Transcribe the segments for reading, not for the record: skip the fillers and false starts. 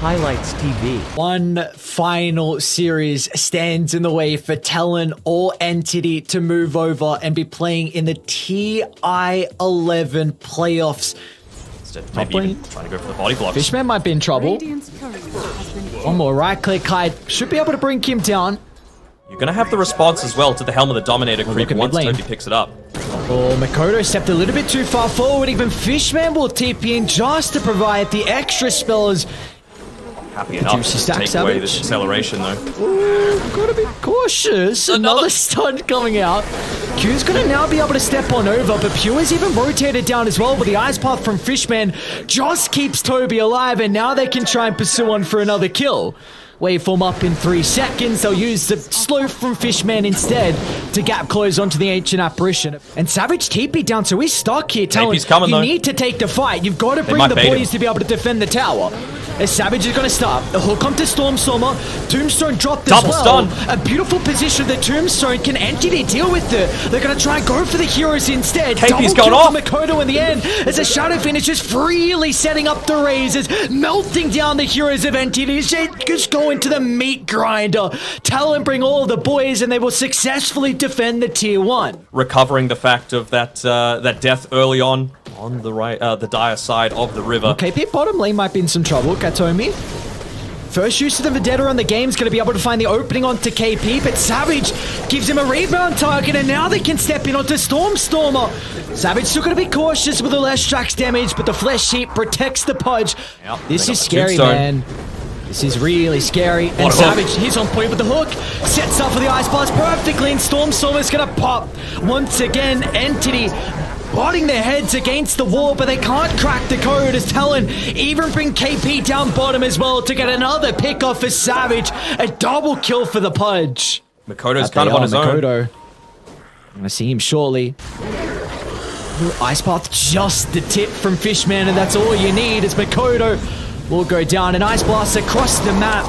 Highlights TV. One final series stands in the way for Talon or Entity to move over and be playing in the TI-11 playoffs. Maybe even trying to go for the body blocks. Fishman might be in trouble. One more right click hide. Should be able to bring him down. You're going to have the response as well to the Helm of the Dominator creep once Toby picks it up. Oh, Makoto stepped a little bit too far forward. Even Fishman will TP in just to provide the extra spells. Happy enough to take away this acceleration, though. Ooh, gotta be cautious. Another stun coming out. Q's gonna now be able to step on over, but Pure's even rotated down as well, but the ice path from Fishman just keeps Toby alive, and now they can try and pursue on for another kill. Waveform up in 3 seconds. They'll use the slow from Fishman instead to gap close onto the Ancient Apparition. And Savage TP down, so he's stuck here. Talon, you need to take the fight. You've got to bring the boys to be able to defend the tower. As Savage is going to start. The hook onto Stormstormer. Tombstone dropped as well. A beautiful position. The Tombstone can Entity deal with it. They're going to try and go for the heroes instead. KP's gone off. Makoto in the end as a Shadow Fiend just freely setting up the razors, melting down the heroes of Entity. Just go into the meat grinder. Talon bring all the boys and they will successfully defend the tier 1. Recovering the fact of that death early on the right, the dire side of the river. Okay, Pit bottom lane might be in some trouble. Katomi. First use of the Vendetta on the game is going to be able to find the opening onto KP, but Savage gives him a rebound target, and now they can step in onto Stormstormer. Savage still going to be cautious with the less Strax damage, but the Flesh Sheep protects the Pudge. Yep, this is scary, man. This is really scary. And Savage, he's on point with the hook. Sets up for the Ice Blast perfectly, and Stormstormer's going to pop. Once again, Entity butting their heads against the wall, but they can't crack the code as Talon even bring KP down bottom as well to get another pick off for Savage. A double kill for the Pudge. Makoto's kind of on his own. I'm going to see him shortly. Ice Path, just the tip from Fishman, and that's all you need as Makoto will go down. An Ice Blast across the map.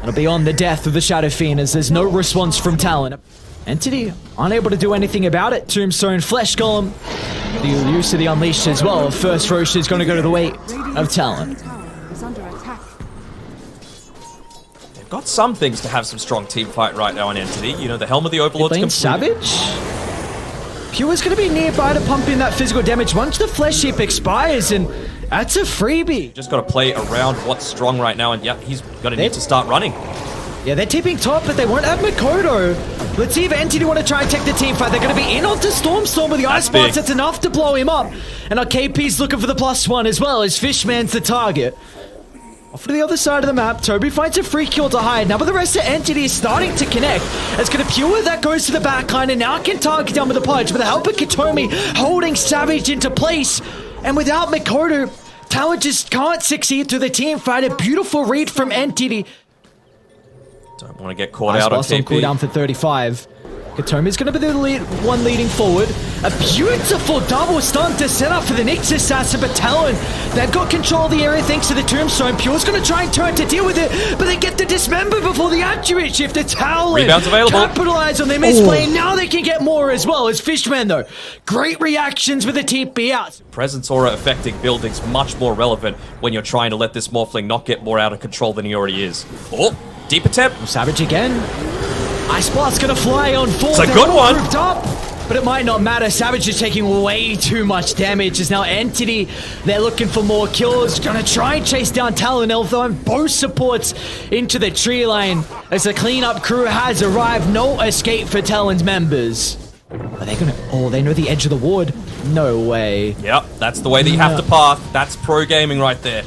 It'll be on the death of the Shadow Fiend as there's no response from Talon. Entity unable to do anything about it. Tombstone, Flesh Golem. The use of the Unleashed as well. First Roche is going to go to the weight of Talon. They've got some things to have some strong team fight right now on Entity. You know, the Helm of the Overlord's complete. Savage. Pure's going to be nearby to pump in that physical damage once the Flesh Heap expires, and that's a freebie. Just got to play around what's strong right now, and yeah, he's going to need to start running. Yeah, they're tipping top, but they won't have Makoto. Let's see if Entity want to try and take the team fight. They're going to be in onto Stormstorm with the Ice Blast. That's enough to blow him up. And our KP's looking for the +1 as well, as Fishman's the target. Off to the other side of the map, Toby finds a free kill to hide. Now, but the rest of Entity is starting to connect. It's going to Pure, that goes to the backline, and now can target down with the Pudge. With the help of Katomi holding Savage into place. And without Makoto, Talon just can't succeed through the team fight. A beautiful read from Entity. Don't want to get caught out on KP. Cooldown for 35. Katomi's going to be the one leading forward. A beautiful double stun to set up for the Nyx Assassin, but Talon, they've got control of the area thanks to the Tombstone. Pure's going to try and turn to deal with it, but they get the Dismember before the accurate shift to Talon. Rebounds available. Capitalize on their misplay. Now they can get more as well as Fishman, though. Great reactions with the TP out. Presence aura affecting buildings much more relevant when you're trying to let this Morphling not get more out of control than he already is. Oh, deep attempt. Savage again. Ice Blast's gonna fly on 4. It's a good one. Up, but it might not matter. Savage is taking way too much damage. As now Entity, they're looking for more kills. Gonna try and chase down Talon, although both supports into the tree line as the cleanup crew has arrived. No escape for Talon's members. Are they gonna? Oh, they know the edge of the ward. No way. Yep, that's the way that you have to path. That's pro gaming right there.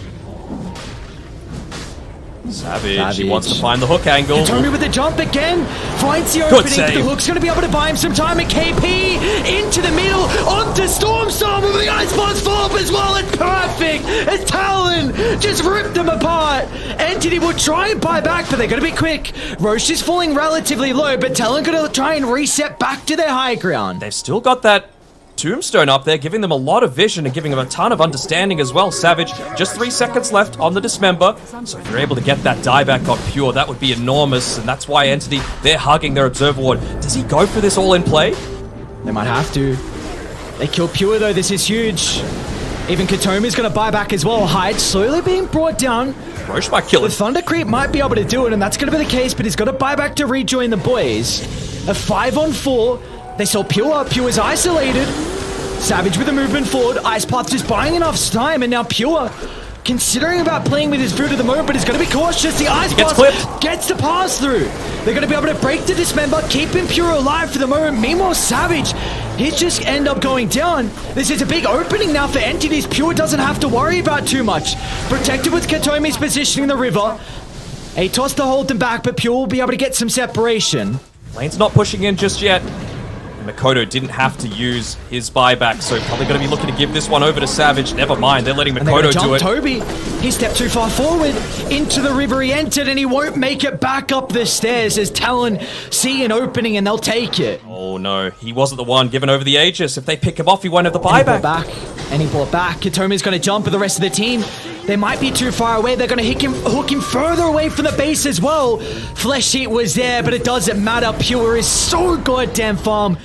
Savage, he wants to find the hook angle. Katomi with the jump again. Finds the opening. The hook's going to be able to buy him some time. And KP into the middle. Onto Stormstorm with the Ice Blast follow up as well. It's perfect. As Talon just ripped them apart. Entity will try and buy back, but they're going to be quick. Roche is falling relatively low, but Talon going to try and reset back to their high ground. They've still got that Tombstone up there, giving them a lot of vision and giving them a ton of understanding as well. Savage, just 3 seconds left on the Dismember. So if you're able to get that dieback on Pure, that would be enormous. And that's why Entity, they're hugging their Observer Ward. Does he go for this all in play? They might have to. They kill Pure though, this is huge. Even Katomi's going to buy back as well. Hyde slowly being brought down. Roche might kill The it. Thunder Creep might be able to do it, and that's going to be the case, but he's got to buy back to rejoin the boys. A 5-on-4. They saw Pure. Pure's isolated. Savage with a movement forward. Ice Path just buying enough time, and now Pure considering about playing with his food at the moment, but he's going to be cautious. The Ice Path gets the pass through. They're going to be able to break the Dismember, keeping Pure alive for the moment. Meanwhile, Savage, he just end up going down. This is a big opening now for Entities. Pure doesn't have to worry about too much. Protected with Katomi's positioning the river. A toss to hold them back, but Pure will be able to get some separation. Lane's not pushing in just yet. Makoto didn't have to use his buyback, so probably going to be looking to give this one over to Savage. Never mind, they're letting Makoto do it. Toby, he stepped too far forward. Into the river he entered, and he won't make it back up the stairs as Talon see an opening, and they'll take it. Oh no, he wasn't the one given over the Aegis. If they pick him off, he won't have the buyback. And he brought back. Katomi's going to jump with the rest of the team. They might be too far away. They're going to hook him further away from the base as well. Flesh Heat was there, but it doesn't matter. Pure is so goddamn farm.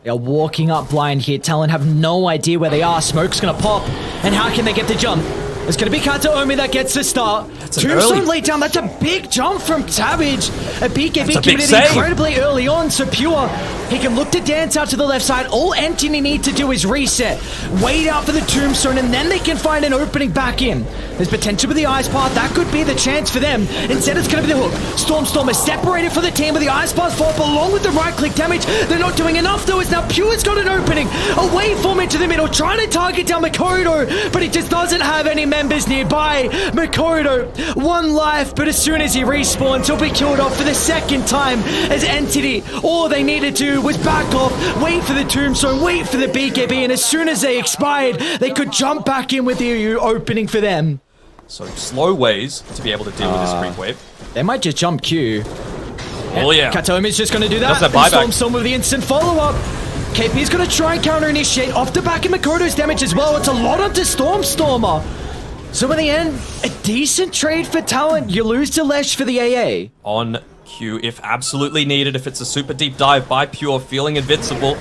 They are walking up blind here. Talon have no idea where they are. Smoke's gonna pop. And how can they get the jump? It's gonna be Kataomi that gets the start. Tombstone laid down. That's a big jump from Savage. A BKB committed incredibly early on, so Pure, he can look to dance out to the left side. All Entity need to do is reset. Wait out for the Tombstone, and then they can find an opening back in. There's potential with the Ice Path. That could be the chance for them. Instead, it's going to be the hook. Stormstorm is separated from the team with the Ice Path fall along with the right-click damage. They're not doing enough, though, as now Pure's got an opening. A waveform into the middle, trying to target down Makoto, but he just doesn't have any members nearby. Makoto, one life, but as soon as he respawns, he'll be killed off for the second time as Entity. All they needed to do was back off, wait for the Tombstone, wait for the BKB, and as soon as they expired, they could jump back in with the opening for them. So slow ways to be able to deal with this creep wave. They might just jump Q. Oh yeah. Katomi's just going to do that. Does that buyback. Stormstorm with the instant follow-up. KP's going to try and counter-initiate off the back of Makoto's damage as well. It's a lot onto Stormstormer. So in the end, a decent trade for Talon. You lose to Lesh for the AA. On Q, if absolutely needed, if it's a super deep dive by Pure, feeling invincible.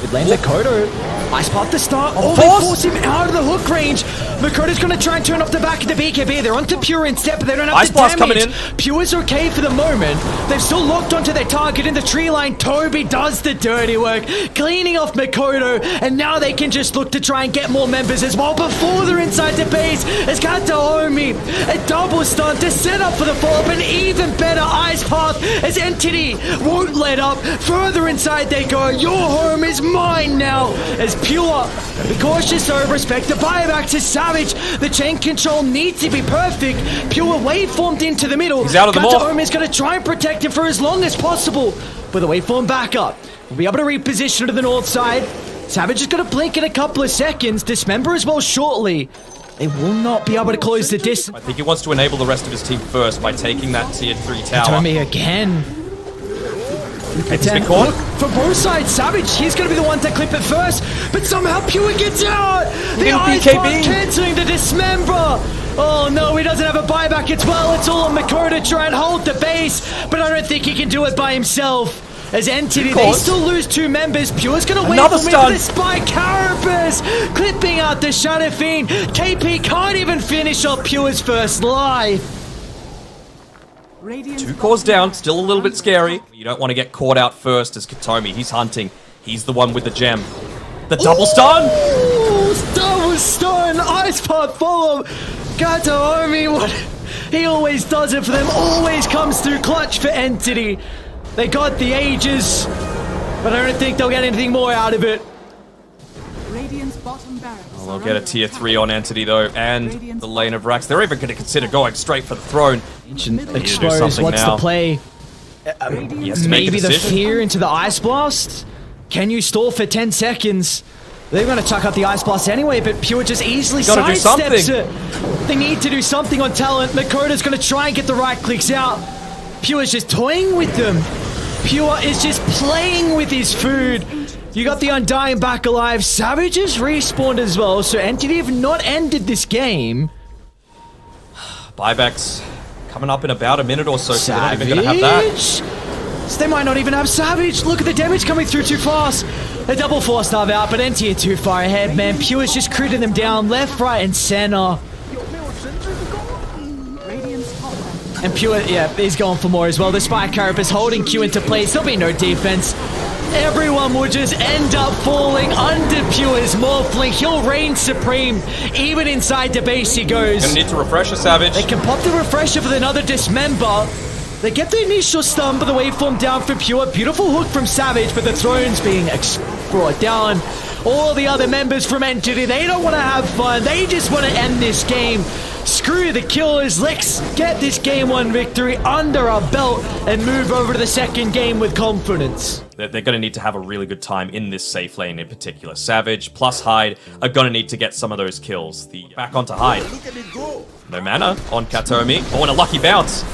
It lands Makoto. Ice Path to start. Oh, they force him out of the hook range. Makoto's going to try and turn off the back of the BKB. They're onto Pure instead, but they don't have Ice the Blast damage. coming in. Pure's okay for the moment. They've still locked onto their target in the tree line. Toby does the dirty work, cleaning off Makoto, and now they can just look to try and get more members as well before they're inside the base. It's Kataomi, a double stun to set up for the follow-up, an even better Ice Path as Entity won't let up. Further inside they go. Your home is mine now as Pure, be cautious though, respect the buyback to Savage. The chain control needs to be perfect. Pure waveformed into the middle. He's out of the ball. Kataomi is going to try and protect him for as long as possible. With a waveform back up, we'll be able to reposition to the north side. Savage is going to blink in a couple of seconds. Dismember as well shortly. They will not be able to close the distance. I think he wants to enable the rest of his team first by taking that tier 3 tower. Kataomi again. Look, for both sides, Savage, he's going to be the one to clip it first, but somehow Pure gets out! The Ice Path cancelling the Dismember! Oh no, he doesn't have a buyback as well, it's all on Makoto to try and hold the base, but I don't think he can do it by himself. As Entity, they still lose 2 members. Pure's going to wait for the Spike Carapace, clipping out the Shadow Fiend. KP can't even finish off Pure's first life. 2 cores down, still a little bit scary. You don't want to get caught out first as Katomi. He's hunting. He's the one with the gem. The double stun! Double stun! Ice Path follow! Kataomi, what? He always does it for them. Always comes through clutch for Entity. They got the Aegis, but I don't think they'll get anything more out of it. They'll get a tier 3 on Entity though, and the lane of Rax. They're even going to consider going straight for the throne. Expose, what's the play? Maybe the fear into the Ice Blast? Can you stall for 10 seconds? They're going to chuck out the Ice Blast anyway, but Pure just easily sidesteps it. They need to do something on Talent. Makoto's going to try and get the right clicks out. Pure's just toying with them. Pure is just playing with his food. You got the Undying back alive. Savage has respawned as well, so Entity have not ended this game. Buybacks coming up in about a minute or so, so they're not even going to have that. So they might not even have Savage. Look at the damage coming through too fast. A double four-star out, but NT are too far ahead, man. Pure's just critting them down left, right, and center. And Pure, yeah, he's going for more as well. The Spike Carp is holding Q into place. There'll be no defense. Everyone will just end up falling under Pure's Morphling. He'll reign supreme. Even inside the base he goes. Gonna need to refresh a Savage. They can pop the refresher with another Dismember. They get the initial stun, but the waveform down for Pure. Beautiful hook from Savage, but the throne's being brought down. All the other members from Entity, they don't want to have fun. They just want to end this game. Screw the killers. Let's get this game 1 victory under our belt and move over to the second game with confidence. They're going to need to have a really good time in this safe lane in particular. Savage plus Hyde are going to need to get some of those kills. Back onto Hyde. No mana on Katomi. Oh, and a lucky bounce.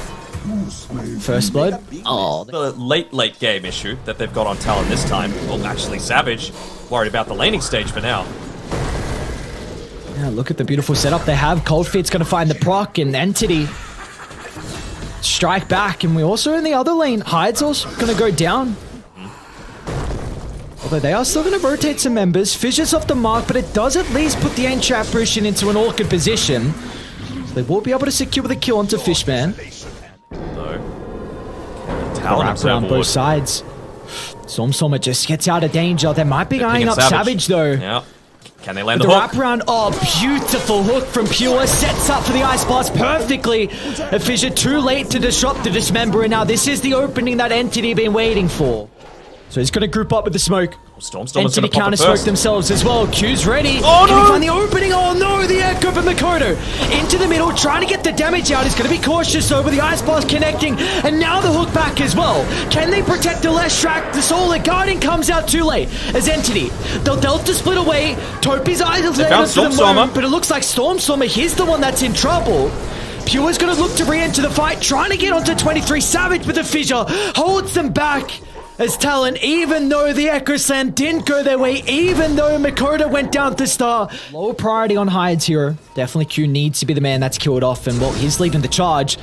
First blood. Oh, The late game issue that they've got on Talon this time. Well, actually, Savage worried about the laning stage for now. yeah, look at the beautiful setup they have. Cold Feet's going to find the proc, and Entity strike back. And we also in the other lane. Hyde's also going to go down. Although they are still going to rotate some members. Fissure's off the mark, but it does at least put the Ancient Apparition into an awkward position. So they will be able to secure the kill onto Fishman. Talon Wrap around both sides. Stormstormer just gets out of danger. They might be eyeing up Savage though. Yeah. Can they land the The hook? wraparound, oh, beautiful hook from Pure. Sets up for the Ice Blast perfectly. A Fissure too late to disrupt the Dismember, and now this is the opening that Entity been waiting for. So he's going to group up with the smoke. Stormstormer's Entity going to pop counter it smoke first. themselves as well. Q's ready. Oh, Can no! he find the opening? Oh no, the echo from Makoto. Into the middle, trying to get the damage out. He's going to be cautious over the Ice Blast connecting. And now the hook back as well. Can they protect the left track? The Solar Guardian comes out too late. As Entity, they'll Delta split away. Topi's eyes are laid found to the Stormstormer. moon, but it looks like Stormstormer, he's the one that's in trouble. Pure's going to look to re-enter the fight, trying to get onto 23. Savage with the fissure holds them back. As Talon, even though the Echo Slam didn't go their way, even though Makoto went down to star. Low priority on Hyde's hero. Definitely Q needs to be the man that's killed off, and well, he's leading the charge.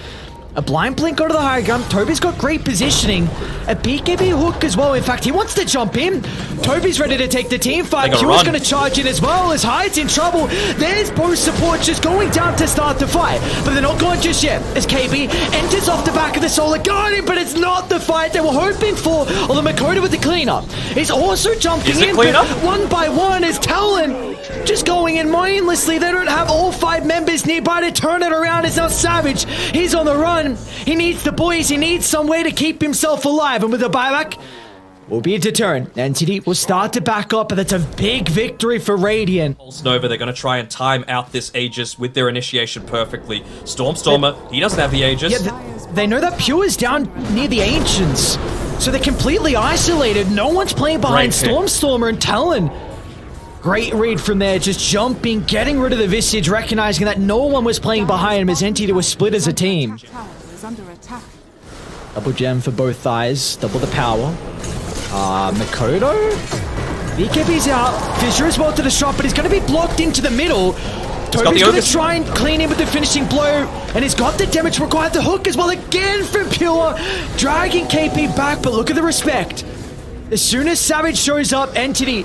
A blind blink onto the high ground. Toby's got great positioning. A BKB hook as well. In fact, he wants to jump in. Toby's ready to take the team fight. Q's going to charge in as well as Hyde's in trouble. There's both support just going down to start the fight. But they're not going just yet as KB enters off the back of the Solar Guardian, but it's not the fight they were hoping for. Although Makoto with the cleanup is also jumping in. But one by one is Talon just going in mindlessly. They don't have all 5 members nearby to turn it around. It's now Savage. He's on the run. He needs the boys. He needs some way to keep himself alive. And with a buyback, will be a deterrent. Entity will start to back up, but that's a big victory for Radiant. Pulse Nova, they're going to try and time out this Aegis with their initiation perfectly. Stormstormer, he doesn't have the Aegis. Yeah, they know that Pure is down near the Ancients, so they're completely isolated. No one's playing behind Stormstormer and Talon. Great read from there, just jumping, getting rid of the Visage, recognizing that no one was playing behind him as Entity was split as a team. Double gem for both thighs, double the power. Makoto? BKB's out, Fissure as well to the shot, but he's going to be blocked into the middle. Toby's going to try and clean in with the finishing blow, and he's got the damage required. The hook as well again from Pure, dragging KP back, but look at the respect. As soon as Savage shows up, Entity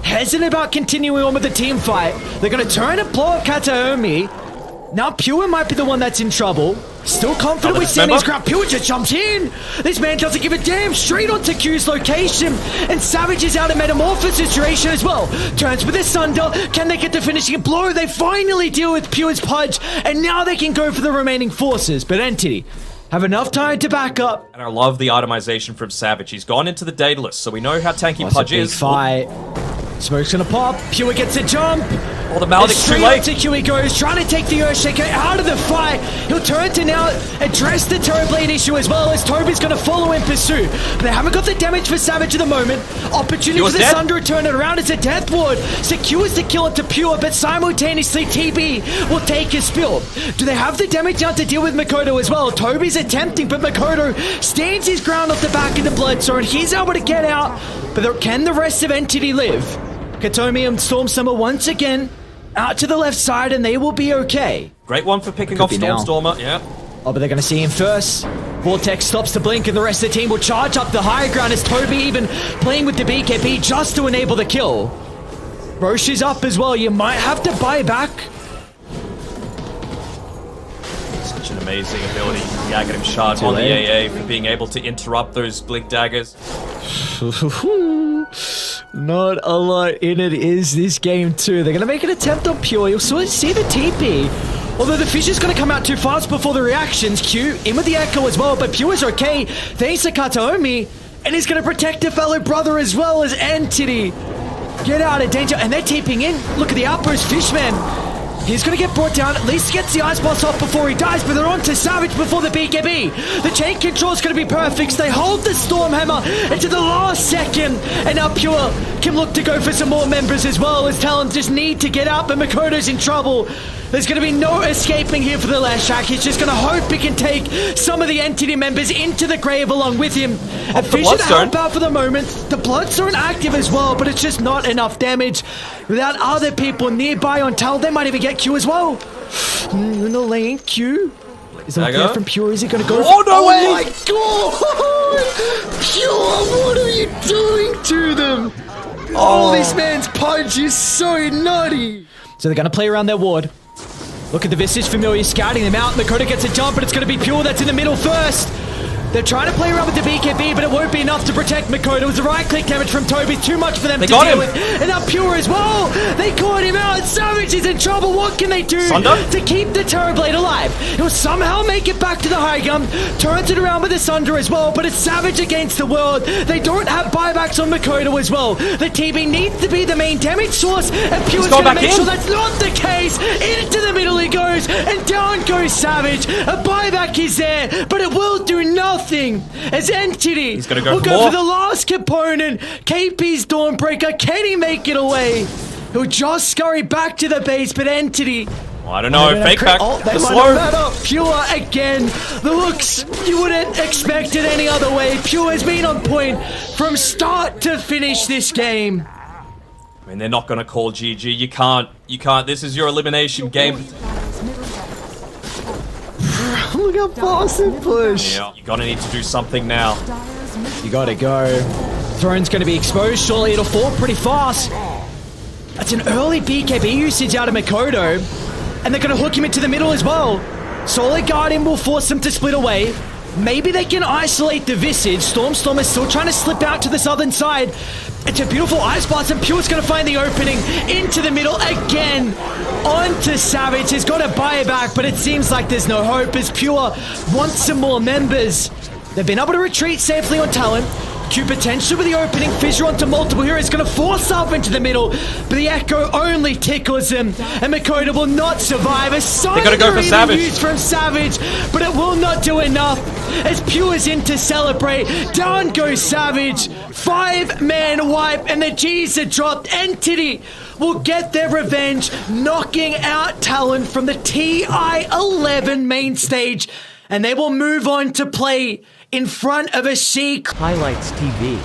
hesitant about continuing on with the team fight. They're going to turn and blow up Kataomi. Now Pure might be the one that's in trouble. Still confident with standing his ground. Pure just jumps in. This man doesn't give a damn. Straight onto Q's location. And Savage is out of Metamorphosis duration as well. Turns with the Sunder. Can they get the finishing blow? They finally deal with Pure's Pudge. And now they can go for the remaining forces. But Entity have enough time to back up. And I love the itemization from Savage. He's gone into the Daedalus, so we know how tanky Pudge is. Fight. Smoke's gonna pop. Pure gets a jump. Oh, the Maledict's too late. Straight up to Q he goes, trying to take the Earthshaker out of the fight. He'll turn to now address the Terrorblade issue as well as Toby's gonna follow in pursuit. But they haven't got the damage for Savage at the moment. Opportunity for the Sunder to turn it around. It's a Death Ward. Secures the kill into Pure, but simultaneously TB will take his spill. Do they have the damage now to deal with Makoto as well? Toby's attempting, but Makoto stands his ground off the back of the Blood Sword. He's able to get out, but can the rest of Entity live? Katomi and Stormstormer once again out to the left side, and they will be okay. Great one for picking off Stormstormer, yeah. Oh, but they're going to see him first. Vortex stops the blink and the rest of the team will charge up the high ground as Toby even playing with the BKB just to enable the kill. Roche is up as well. You might have to buy back. Such an amazing ability. The Aghanim Shard on the AA for being able to interrupt those blink daggers. Not a lot in it is this game too. They're going to make an attempt on Pure. You'll sort of see the TP. Although the Fisher's going to come out too fast before the reactions. Q in with the Echo as well, but Pure is okay. Thanks to Kataomi. And he's going to protect a fellow brother as well as Entity. Get out of danger. And they're TPing in. Look at the outpost Fishman. He's going to get brought down. At least gets the ice boss off before he dies, but they're on to Savage before the BKB. The chain control is going to be perfect. So they hold the Stormhammer into the last second. And now Pure can look to go for some more members as well, as Talon just need to get out, but Makoto's in trouble. There's going to be no escaping here for the Leshak. He's just going to hope he can take some of the Entity members into the grave along with him. And Fisher to help out for the moment. The Bloodstone active as well, but it's just not enough damage. Without other people nearby on Talon, they might even get Q as well. In the lane, Q. Is it okay from Pure? Is he going to go? Oh, no way! Oh my god! Pure, what are you doing to them? Oh, this man's punch is so nutty. So they're going to play around their ward. Look at the Visage Familiar scouting them out. Makoto gets a jump, but it's going to be Pure that's in the middle first. They're trying to play around with the BKB, but it won't be enough to protect Makoto. It was the right-click damage from Toby. Too much for them to deal with. And now Pure as well. They caught him out. Savage is in trouble. What can they do to keep the Terrorblade alive? He'll somehow make it back to the high gun. Turns it around with the Sunder as well, but it's Savage against the world. They don't have buybacks on Makoto as well. The TB needs to be the main damage source, and Pure's going to make sure that's not the case. Into the middle he goes, and down goes Savage. A buyback is there, but it will do nothing. As Entity will go for the last component. KP's Dawnbreaker. Can he make it away? He'll just scurry back to the base, but Entity. Well, I don't know. Fake back. The slow. Pure again. The looks you wouldn't expect it any other way. Pure has been on point from start to finish this game. I mean, they're not going to call GG. You can't. This is your elimination game. Look how fast they push. Yeah, you're going to need to do something now. You got to go. Throne's going to be exposed. Surely it'll fall pretty fast. That's an early BKB usage out of Makoto. And they're going to hook him into the middle as well. Solid Guardian will force them to split away. Maybe they can isolate the Visage. Storm is still trying to slip out to the southern side. It's a beautiful ice blast, and Pure's going to find the opening into the middle again. On to Savage. He's got a buyback, but it seems like there's no hope as Pure wants some more members. They've been able to retreat safely on Talon. Q potential with the opening. Fissure onto multiple heroes. Going to force up into the middle, but the Echo only tickles him, and Makoto will not survive. They're going to go for Savage. Used from Savage, but it will not do enough as Pure's in to celebrate. Down goes Savage. 5-man wipe, and the G's are dropped. Entity will get their revenge, knocking out Talon from the TI-11 main stage, and they will move on to play in front of a Sheik. Highlights TV.